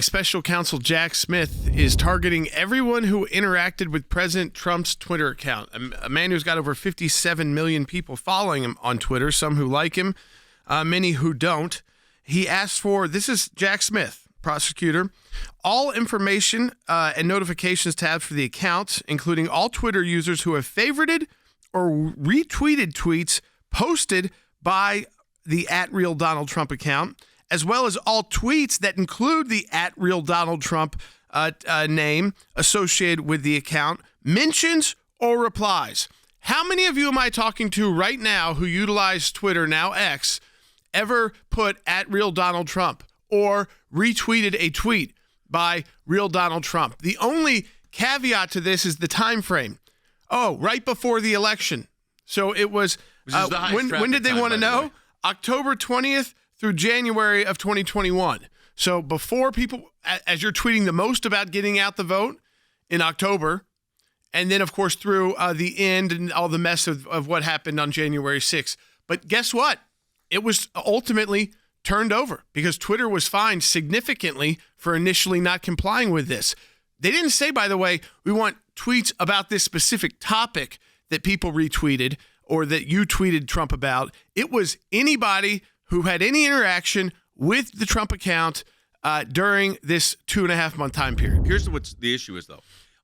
special counsel Jack Smith is targeting everyone who interacted with President Trump's Twitter account. A man who's got over 57 million people following him on Twitter, some who like him, many who don't. He asked for, this is Jack Smith, prosecutor, all information and notifications tabs for the account, including all Twitter users who have favorited or retweeted tweets posted by the @RealDonaldTrump account, as well as all tweets that include the @RealDonaldTrump name associated with the account, mentions or replies. How many of you am I talking to right now who utilize Twitter, now X, ever put @RealDonaldTrump or retweeted a tweet by @RealDonaldTrump? The only caveat to this is the time frame. Oh, right before the election. So it was, when did they want to know? October 20th through January of 2021. So before people, as you're tweeting the most about getting out the vote in October, and then, of course, through the end and all the mess of what happened on January 6th. But guess what? It was ultimately turned over because Twitter was fined significantly for initially not complying with this. They didn't say, by the way, we want tweets about this specific topic that people retweeted or that you tweeted Trump about. It was anybody who had any interaction with the Trump account during this 2.5-month time period. Here's what the issue is, though.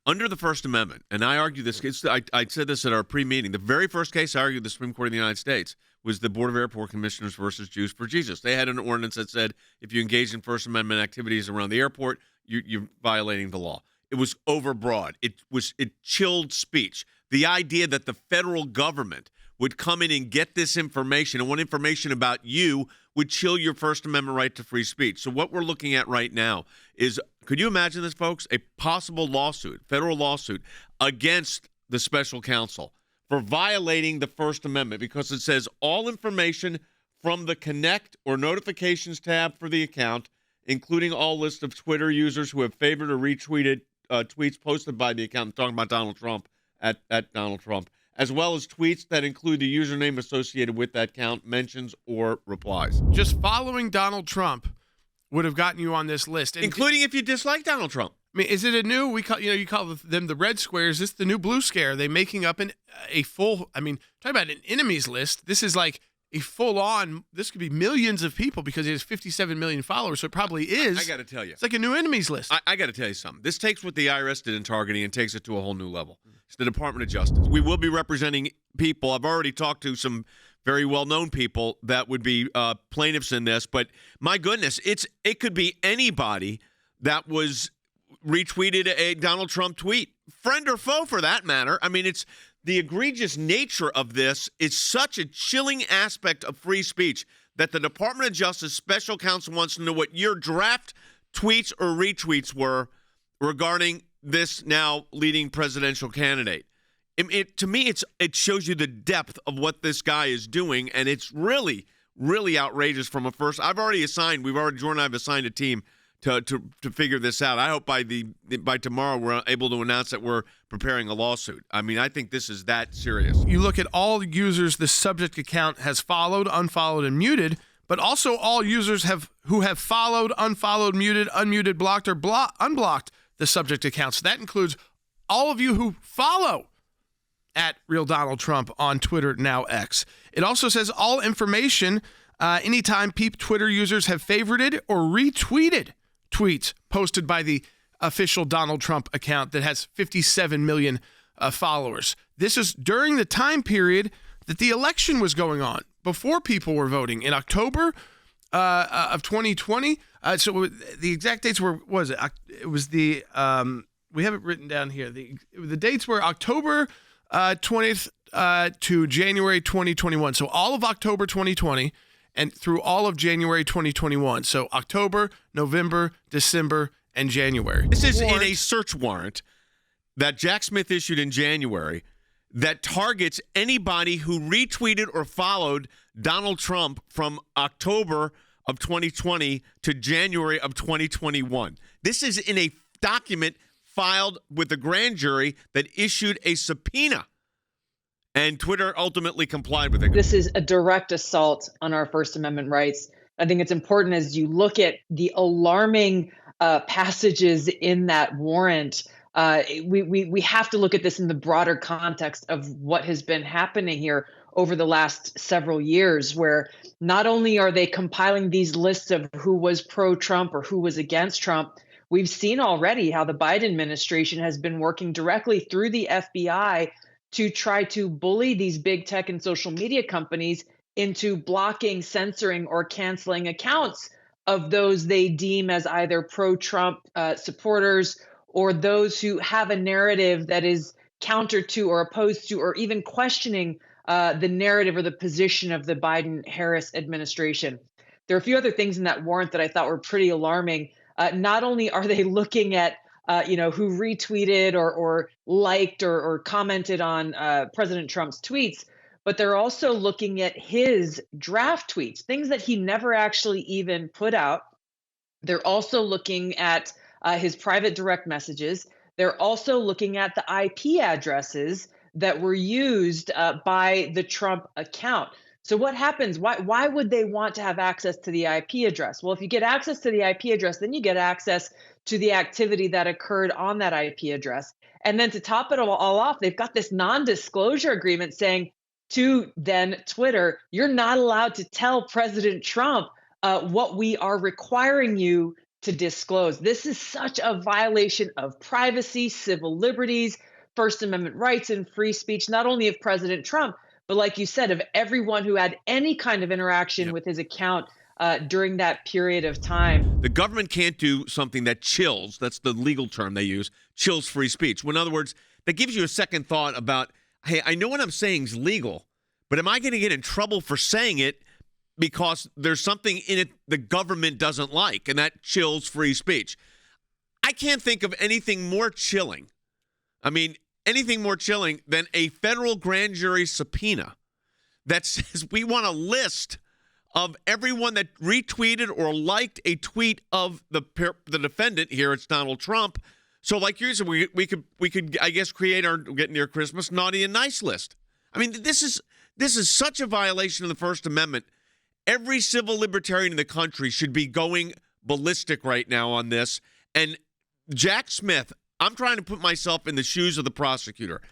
Under the First Amendment, and I argue this, I said this at our pre-meeting, the very first case I argued the Supreme Court of the United States was the Board of Airport Commissioners versus Jews for Jesus. They had an ordinance that said if you engage in First Amendment activities around the airport, you're violating the law. It was overbroad. It chilled speech. The idea that the federal government would come in and get this information and want information about you would chill your First Amendment right to free speech. So what we're looking at right now is, could you imagine this, folks? A possible lawsuit, federal lawsuit, against the special counsel for violating the First Amendment because it says all information from the Connect or Notifications tab for the account, including all lists of Twitter users who have favored or retweeted tweets posted by the account, I'm talking about Donald Trump, at Donald Trump, as well as tweets that include the username associated with that account, mentions, or replies. Just following Donald Trump would have gotten you on this list. And including if you dislike Donald Trump. I mean, is it a new, you call them the red squares. Is this the new blue scare? Are they making up a full, talk about an enemies list. This is like a full-on, this could be millions of people because he has 57 million followers, so it probably is. I got to tell you. It's like a new enemies list. I got to tell you something. This takes what the IRS did in targeting and takes it to a whole new level. It's the Department of Justice. We will be representing people. I've already talked to some very well-known people that would be plaintiffs in this, but my goodness, it could be anybody that was retweeted a Donald Trump tweet, friend or foe for that matter. I mean, it's the egregious nature of this is such a chilling aspect of free speech that the Department of Justice special counsel wants to know what your draft tweets or retweets were regarding this now leading presidential candidate. To me, it shows you the depth of what this guy is doing, and it's really, really outrageous from a first. Jordan and I have assigned a team to figure this out. I hope by tomorrow we're able to announce that we're preparing a lawsuit. I think this is that serious. You look at all users the subject account has followed, unfollowed, and muted, but also all users who have followed, unfollowed, muted, unmuted, blocked, or unblocked the subject account. So that includes all of you who follow @RealDonaldTrump on Twitter, now X. It also says all information anytime Twitter users have favorited or retweeted tweets posted by the official Donald Trump account that has 57 million followers. This is during the time period that the election was going on, before people were voting in October of 2020. So the exact dates were, it was the, we have it written down here. The dates were October 20th to January 2021. So all of October 2020 and through all of January 2021. So October, November, December, and January. This is in a search warrant that Jack Smith issued in January that targets anybody who retweeted or followed Donald Trump from October of 2020 to January of 2021. This is in a document filed with the grand jury that issued a subpoena. And Twitter ultimately complied with it. This is a direct assault on our First Amendment rights. I think it's important as you look at the alarming passages in that warrant, we have to look at this in the broader context of what has been happening here over the last several years, where not only are they compiling these lists of who was pro-Trump or who was against Trump, we've seen already how the Biden administration has been working directly through the FBI to try to bully these big tech and social media companies into blocking, censoring, or canceling accounts of those they deem as either pro-Trump supporters or those who have a narrative that is counter to or opposed to or even questioning the narrative or the position of the Biden-Harris administration. There are a few other things in that warrant that I thought were pretty alarming. Not only are they looking at who retweeted or liked or commented on President Trump's tweets, but they're also looking at his draft tweets, things that he never actually even put out. They're also looking at his private direct messages. They're also looking at the IP addresses that were used by the Trump account. So what happens? Why would they want to have access to the IP address? Well, if you get access to the IP address, then you get access to the activity that occurred on that IP address. And then to top it all off, they've got this non-disclosure agreement saying to then Twitter, you're not allowed to tell President Trump what we are requiring you to disclose. This is such a violation of privacy, civil liberties, First Amendment rights, and free speech, not only of President Trump, but like you said, of everyone who had any kind of interaction with his account during that period of time. The government can't do something that chills, that's the legal term they use, chills free speech. In other words, that gives you a second thought about, hey, I know what I'm saying is legal, but am I going to get in trouble for saying it because there's something in it the government doesn't like, and that chills free speech? I can't think of anything more chilling. I mean, anything more chilling than a federal grand jury subpoena that says we want a list of everyone that retweeted or liked a tweet of the defendant. Here it's Donald Trump. So like you said, we could I guess create our get near Christmas naughty and nice list. I mean, this is such a violation of the First Amendment. Every civil libertarian in the country should be going ballistic right now on this. And Jack Smith, I'm trying to put myself in the shoes of the prosecutor.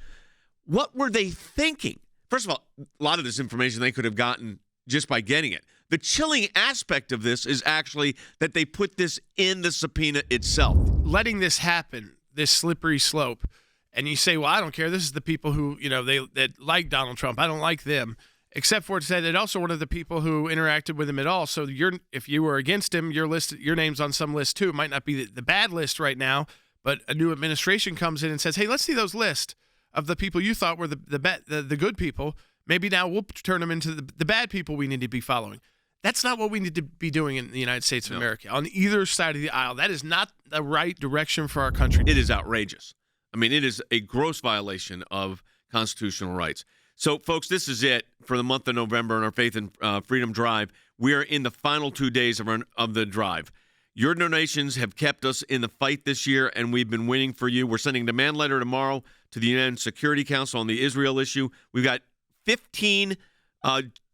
What were they thinking? First of all, a lot of this information they could have gotten just by getting it. The chilling aspect of this is actually that they put this in the subpoena itself. Letting this happen, this slippery slope, and you say, well, I don't care. This is the people who, that like Donald Trump. I don't like them. Except for it said that also one of the people who interacted with him at all. So if you were against him, your name's on some list too. It might not be the bad list right now, but a new administration comes in and says, hey, let's see those lists of the people you thought were the good people. Maybe now we'll turn them into the bad people we need to be following. That's not what we need to be doing in the United States of America. On either side of the aisle, that is not the right direction for our country. It is outrageous. I mean, it is a gross violation of constitutional rights. So, folks, this is it for the month of November in our Faith and Freedom Drive. We are in the final 2 days of the drive. Your donations have kept us in the fight this year, and we've been winning for you. We're sending a demand letter tomorrow to the UN Security Council on the Israel issue. We've got 15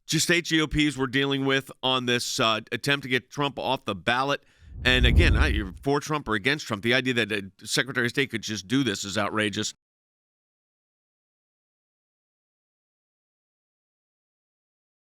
state GOPs we're dealing with on this attempt to get Trump off the ballot. And again, you're for Trump or against Trump. The idea that a Secretary of State could just do this is outrageous.